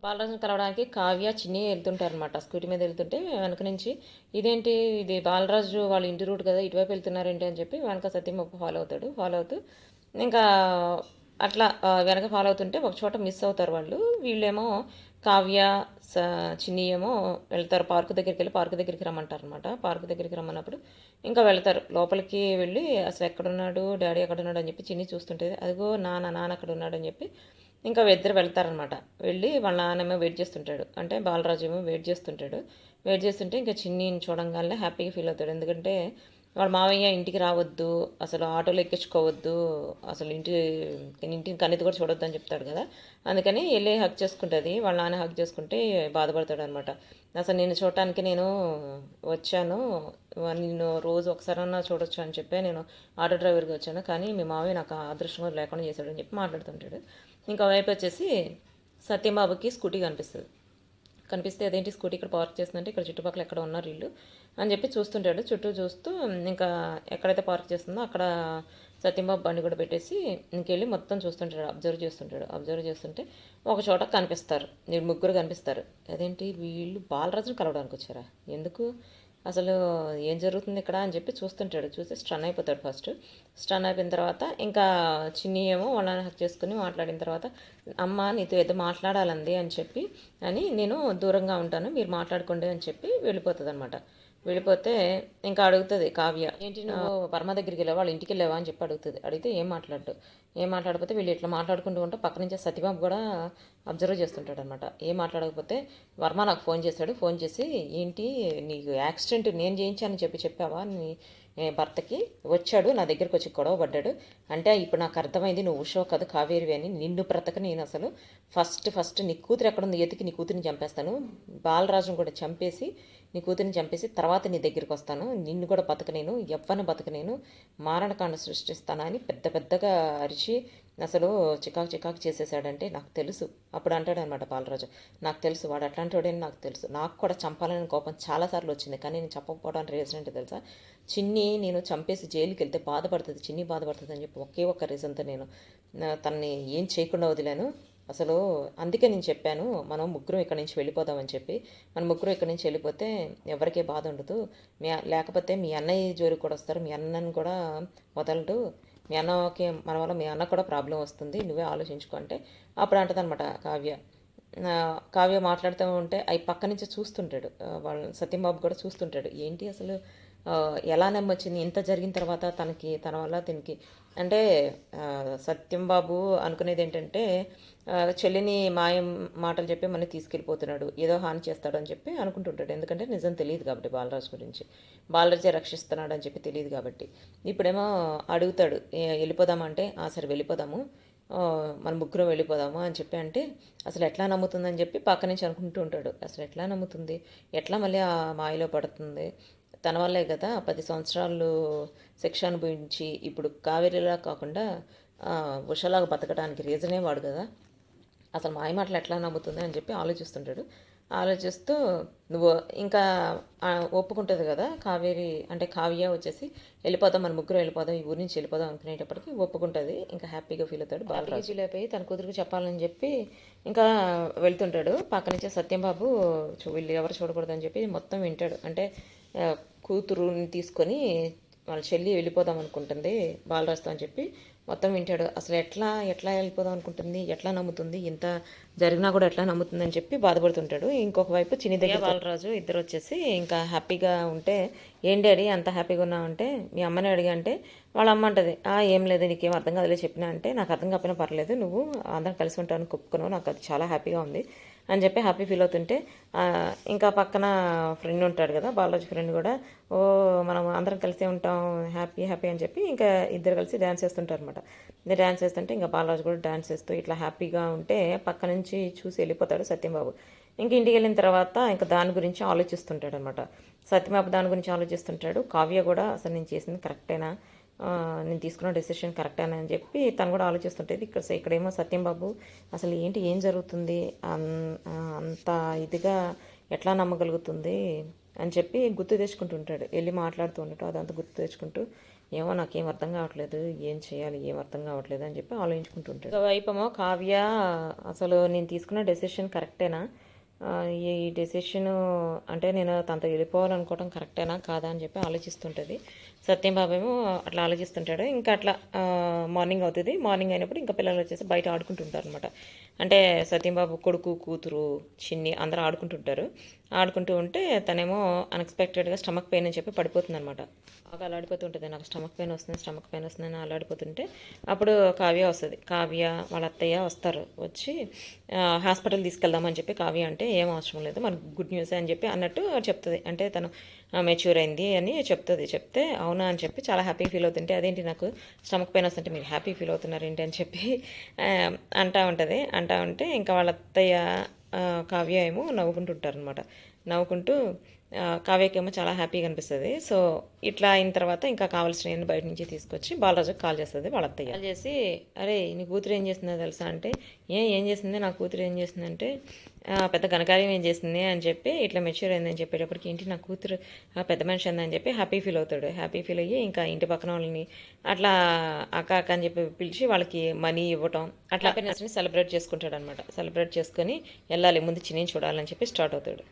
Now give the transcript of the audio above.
బాలరాజుని కలవడానికి కావ్య, చిన్ని వెళ్తుంటారనమాట. స్కూటీ మీద వెళ్తుంటే వెనక నుంచి ఇదేంటి ఇది బాలరాజు వాళ్ళ ఇంటి రూట్ కదా, ఇటువైపు వెళ్తున్నారేంటి అని చెప్పి వెనక సత్యబాబు ఫాలో అవుతాడు. ఫాలో అవుతూ ఇంకా అట్లా వెనక ఫాలో అవుతుంటే ఒక చోట మిస్ అవుతారు వాళ్ళు. వీళ్ళేమో కావ్య, చిన్ని ఏమో వెళ్తారు పార్కు దగ్గరికి వెళ్ళి పార్కు దగ్గరికి రమ్మంటారు అనమాట. పార్కు దగ్గరికి రమ్మన్నప్పుడు ఇంకా వెళ్తారు. లోపలికి వెళ్ళి అసలు ఎక్కడున్నాడు డాడీ ఎక్కడున్నాడు అని చెప్పి చిన్ని చూస్తుంటుంది. అదిగో నాన్న నాన్న అక్కడ ఉన్నాడు అని చెప్పి ఇంకా ఇద్దరు వెళ్తారనమాట. వెళ్ళి వాళ్ళ నాన్నేమో వెయిట్ చేస్తుంటాడు. అంటే బాలరాజు ఏమో వెయిట్ చేస్తుంటాడు. వెయిట్ చేస్తుంటే ఇంకా చిన్నిని చూడంగానే హ్యాపీగా ఫీల్ అవుతాడు. ఎందుకంటే వాళ్ళ మావయ్య ఇంటికి రావద్దు, అసలు ఆటోలో ఎక్కించుకోవద్దు, అసలు ఇంటిని కన్నెత్తి కూడా చూడొద్దు అని చెప్తాడు కదా. అందుకని వెళ్ళి హక్ చేసుకుంటుంది. వాళ్ళ నాన్న హక్ చేసుకుంటే బాధపడతాడు అనమాట. అసలు నేను చూడటానికి నేను వచ్చాను, నిన్ను రోజు ఒకసారన్నా చూడొచ్చు అని చెప్పి నేను ఆటో డ్రైవర్గా వచ్చాను, కానీ మీ మావయ్య నాకు ఆ అదృష్టం కూడా లేకుండా చేశాడు అని చెప్పి మాట్లాడుతుంటాడు. ఇంకా వైపు వచ్చేసి సత్యంబాబుకి స్కూటీ కనిపిస్తుంది. కనిపిస్తే అదేంటి స్కూటీ ఇక్కడ పార్క్ చేస్తుందంటే ఇక్కడ చుట్టుపక్కల ఎక్కడ ఉన్నారు ఇల్లు అని చెప్పి చూస్తుంటాడు. చుట్టూ చూస్తూ ఇంకా ఎక్కడైతే పార్క్ చేస్తుందో అక్కడ సత్యంబాబు బండి కూడా పెట్టేసి ఇంకెళ్ళి మొత్తం చూస్తుంటాడు, అబ్జర్వ్ చేస్తుంటాడు. అబ్జర్వ్ చేస్తుంటే ఒక చోట కనిపిస్తారు, వీళ్ళు ముగ్గురు కనిపిస్తారు. అదేంటి వీళ్ళు బాలరాజుని కలవడానికి వచ్చారా, ఎందుకు అసలు ఏం జరుగుతుంది ఇక్కడ అని చెప్పి చూస్తుంటాడు. చూసి స్టన్ అయిపోతాడు ఫస్ట్. స్టన్ అయిపోయిన తర్వాత ఇంకా చిన్ని ఏమో వాళ్ళని హక్ చేసుకుని మాట్లాడిన తర్వాత అమ్మ నీతో ఏదో మాట్లాడాలంది అని చెప్పి అని నేను దూరంగా ఉంటాను మీరు మాట్లాడుకోండి అని చెప్పి వెళ్ళిపోతుంది అనమాట. వెళ్ళిపోతే ఇంకా అడుగుతుంది కావ్య, ఏంటి నువ్వు వర్మ దగ్గరికి వెళ్ళావా వాళ్ళ ఇంటికి వెళ్ళావా అని చెప్పి అడుగుతుంది. అడిగితే ఏం మాట్లాడకపోతే వీళ్ళు ఇట్లా మాట్లాడుకుంటూ ఉంటే పక్క నుంచి సత్యబాబు కూడా అబ్జర్వ్ చేస్తుంటాడు అనమాట. ఏం మాట్లాడకపోతే వర్మ నాకు ఫోన్ చేశాడు. ఫోన్ చేసి ఏంటి నీకు యాక్సిడెంట్ నేను చేయించానని చెప్పి చెప్పావా నీ భర్తకి, వచ్చాడు నా దగ్గరికి వచ్చి గొడవ పడ్డాడు అంటే ఇప్పుడు నాకు అర్థమైంది నువ్వు ఉషో కాదు కావేరివి అని. నిన్ను బ్రతక నేను అసలు ఫస్ట్ నీ కూతురు ఎక్కడుంది ఎతికి నీ కూతురిని చంపేస్తాను, బాలరాజును కూడా చంపేసి నీ కూతురిని చంపేసి తర్వాత నీ దగ్గరికి వస్తాను, నిన్ను కూడా బతకనేను, ఎవ్వను బతకనేను, మారణకాండ సృష్టిస్తాను అని పెద్ద పెద్దగా అరిచి అసలు చికాకు చేసేసాడంటే నాకు తెలుసు. అప్పుడు అంటాడు అనమాట బాలరాజు, నాకు తెలుసు వాడు అట్లాంటి వాడని నాకు తెలుసు, నాకు కూడా చంపాలని కోపం చాలాసార్లు వచ్చింది, కానీ నేను చెప్పకపోవడానికి రీజన్ ఏంటో తెలుసా, చిన్ని నేను చంపేసి జైలుకి వెళ్తే బాధపడుతుంది, చిన్ని బాధపడుతుంది అని చెప్పి ఒకే ఒక్క రీజన్తో నేను తనని ఏం చేయకుండా వదిలాను. అసలు అందుకే నేను చెప్పాను మనం ముగ్గురం ఇక్కడి నుంచి వెళ్ళిపోదామని చెప్పి. మన ముగ్గురం ఇక్కడి నుంచి వెళ్ళిపోతే ఎవరికీ బాధ ఉండదు, లేకపోతే మీ అన్నయ్య జోలికి కూడా వస్తారు, మీ అన్నని కూడా వదలడు, మీ అన్నకి మన వల్ల మీ అన్న కూడా ప్రాబ్లం వస్తుంది, నువ్వే ఆలోచించుకో అంటే అప్పుడు అంటదనమాట కావ్య. కావ్య మాట్లాడుతూ ఉంటే అవి పక్క నుంచి చూస్తుంటాడు వాళ్ళ సత్యంబాబు కూడా చూస్తుంటాడు. ఏంటి అసలు ఎలా నమ్మొచ్చింది ఇంత జరిగిన తర్వాత తన వల్ల దీనికి అంటే సత్యంబాబు అనుకునేది ఏంటంటే చెల్లిని మాయం మాటలు చెప్పి మనని తీసుకెళ్ళిపోతున్నాడు, ఏదో హాని చేస్తాడు అని చెప్పి అనుకుంటుంటాడు. ఎందుకంటే నిజం తెలియదు కాబట్టి బాలరాజు గురించి, బాలరాజే రక్షిస్తున్నాడు అని చెప్పి తెలియదు కాబట్టి. ఇప్పుడేమో అడుగుతాడు వెళ్ళిపోదామంటే సరే వెళ్ళిపోదాము, మన ముగ్గురం వెళ్ళిపోదాము అని చెప్పి అంటే అసలు ఎట్లా నమ్ముతుందని చెప్పి పక్క నుంచి అనుకుంటూ ఉంటాడు. అసలు ఎట్లా నమ్ముతుంది, ఎట్లా మళ్ళీ ఆ మాయలో పడుతుంది, తన వల్లే కదా 10 సంవత్సరాలు శిక్ష అనుభవించి ఇప్పుడు కావేరీలా కాకుండా ఉషలాగా బతకడానికి రీజనే వాడు కదా, అసలు మాయ మాటలు ఎట్లా నమ్ముతుంది అని చెప్పి ఆలోచిస్తుంటాడు. ఆలోచిస్తూ నువ్వు ఇంకా ఒప్పుకుంటుంది కదా కావేరి, అంటే కావ్య వచ్చేసి వెళ్ళిపోదాం మన ముగ్గురు వెళ్ళిపోదాం ఈ ఊరి నుంచి వెళ్ళిపోదాం అనుకునేటప్పటికి ఒప్పుకుంటుంది. ఇంకా హ్యాపీగా ఫీల్ అవుతాడు. బాలరాజు ఫీల్ అయిపోయి తన కూతురికి చెప్పాలని చెప్పి ఇంకా వెళ్తుంటాడు. పక్క నుంచి సత్యంబాబు వీళ్ళు ఎవరు చూడకూడదని చెప్పి మొత్తం వింటాడు. అంటే కూతురుని తీసుకొని వాళ్ళ చెల్లి వెళ్ళిపోదాం అనుకుంటుంది బాలరాజుతో అని చెప్పి మొత్తం వింటాడు. అసలు ఎట్లా వెళ్ళిపోదాం అనుకుంటుంది, ఎట్లా నమ్ముతుంది, ఇంత జరిగినా కూడా ఎట్లా నమ్ముతుంది అని చెప్పి బాధపడుతుంటాడు. ఇంకొక వైపు చిన్ని దగ్గర బాలరాజు ఇద్దరు వచ్చేసి ఇంకా హ్యాపీగా ఉంటే ఏం డాడీ అంత హ్యాపీగా ఉన్నావంటే మీ అమ్మని అడిగా అంటే వాళ్ళ అమ్మ అంటది ఏం లేదు నీకేం అర్థం కాదులే చెప్పినా అంటే నాకు అర్థం కాకపోయినా పర్లేదు నువ్వు అందరం కలిసి ఉంటాను కొప్పుకున్నావు, నాకు అది చాలా హ్యాపీగా ఉంది అని చెప్పి హ్యాపీ ఫీల్ అవుతుంటే ఇంకా పక్కన ఫ్రెండ్ ఉంటాడు కదా బాలరాజు ఫ్రెండ్ కూడా మనం అందరం కలిసే ఉంటాం హ్యాపీ అని చెప్పి ఇంకా ఇద్దరు కలిసి డ్యాన్స్ చేస్తుంటారు అనమాట. డ్యాన్స్ చేస్తుంటే ఇంకా బాలరాజు కూడా డ్యాన్స్ చేస్తూ ఇట్లా హ్యాపీగా ఉంటే పక్క నుంచి చూసి వెళ్ళిపోతాడు సత్యంబాబు. ఇంక ఇంటికి వెళ్ళిన తర్వాత ఇంకా దాని గురించి ఆలోచిస్తుంటాడు అనమాట. సత్యంబాబు దాని గురించి ఆలోచిస్తుంటాడు. కావ్య కూడా అసలు నేను చేసింది కరెక్టేనా, నేను తీసుకున్న డెసిషన్ కరెక్టేనా అని చెప్పి తను కూడా ఆలోచిస్తుంటుంది. ఇక్కడేమో సత్యంబాబు అసలు ఏం జరుగుతుంది అంత ఇదిగా ఎట్లా నమ్మగలుగుతుంది అని చెప్పి గుర్తు తెచ్చుకుంటుంటాడు. వెళ్ళి మాట్లాడుతూ ఉండటం అదంతా గుర్తు తెచ్చుకుంటూ ఏమో నాకేం అర్థం కావట్లేదు, ఏం చేయాలి, ఏం అర్థం కావట్లేదు అని చెప్పి ఆలోచించుకుంటుంటాడు. ఒకవైపేమో కావ్య అసలు నేను తీసుకున్న డెసిషన్ కరెక్టేనా, ఈ డెసిషను అంటే నేను తనతో వెళ్ళిపోవాలనుకోవడం కరెక్టేనా కాదా అని చెప్పి ఆలోచిస్తుంటుంది. సత్యం బాబు ఏమో అట్లా ఆలోచిస్తుంటాడు. ఇంకా అట్లా మార్నింగ్ అవుతుంది. మార్నింగ్ అయినప్పుడు ఇంకా పిల్లలు వచ్చేసి బయట ఆడుకుంటుంటారు అనమాట. అంటే సత్యం బాబు కొడుకు కూతురు చిన్ని అందరూ ఆడుకుంటుంటారు. ఆడుకుంటూ ఉంటే తనేమో అన్ఎక్స్పెక్టెడ్గా స్టమక్ పెయిన్ అని చెప్పి పడిపోతుంది అనమాట. బాగా అలాడిపోతుంటుంది, నాకు స్టమక్ పెయిన్ వస్తుందని అలాడిపోతుంటే అప్పుడు కావ్య వస్తుంది. కావ్య వాళ్ళ అత్తయ్య వస్తారు. వచ్చి హాస్పిటల్ తీసుకెళ్దామని చెప్పి కావ్య అంటే ఏం అవసరం లేదు, మనకు గుడ్ న్యూస్ అని చెప్పి అన్నట్టు చెప్తుంది. అంటే తను మెచ్యూర్ అయింది అని చెప్తుంది. చెప్తే అవునా అని చెప్పి చాలా హ్యాపీ ఫీల్ అవుతుంటే, అదేంటి నాకు స్టమక్ పెయిన్ వస్తుంటే మీరు హ్యాపీ ఫీల్ అవుతున్నారు ఏంటి అని చెప్పి అంటా ఉంటుంది. అంటా ఉంటే ఇంకా వాళ్ళ అత్తయ్య కావ్య ఏమో నవ్వుకుంటుంటారు అనమాట. నవ్వుకుంటూ కావ్యకేమో చాలా హ్యాపీగా అనిపిస్తుంది. సో ఇట్లా అయిన తర్వాత ఇంకా కావాల్సిన బయట నుంచి తీసుకొచ్చి బాలరాజుకి కాల్ చేస్తుంది వాళ్ళ అత్తయ్య. కాల్ చేసి అరే నీ కూతురు ఏం చేస్తుందో తెలుసా అంటే, ఏం చేస్తుంది నా కూతురు ఏం చేస్తుందంటే పెద్ద ఘనకార్యం ఏం చేస్తుంది అని చెప్పి ఇట్లా మెచ్యూర్ అయిందని చెప్పేటప్పటికి ఏంటి నా కూతురు పెద్ద మనిషి అందని చెప్పి హ్యాపీ ఫీల్ అవుతాడు. హ్యాపీ ఫీల్ అయ్యి ఇంకా ఇంటి పక్కన వాళ్ళని అట్లా అక్క అక్క అని చెప్పి పిలిచి వాళ్ళకి మనీ ఇవ్వటం అట్లా హ్యాపీనెస్ని సెలబ్రేట్ చేసుకుంటాడు అనమాట. సెలబ్రేట్ చేసుకొని వెళ్ళాలి ముందు చిన్ని చూడాలని చెప్పి స్టార్ట్ అవుతాడు.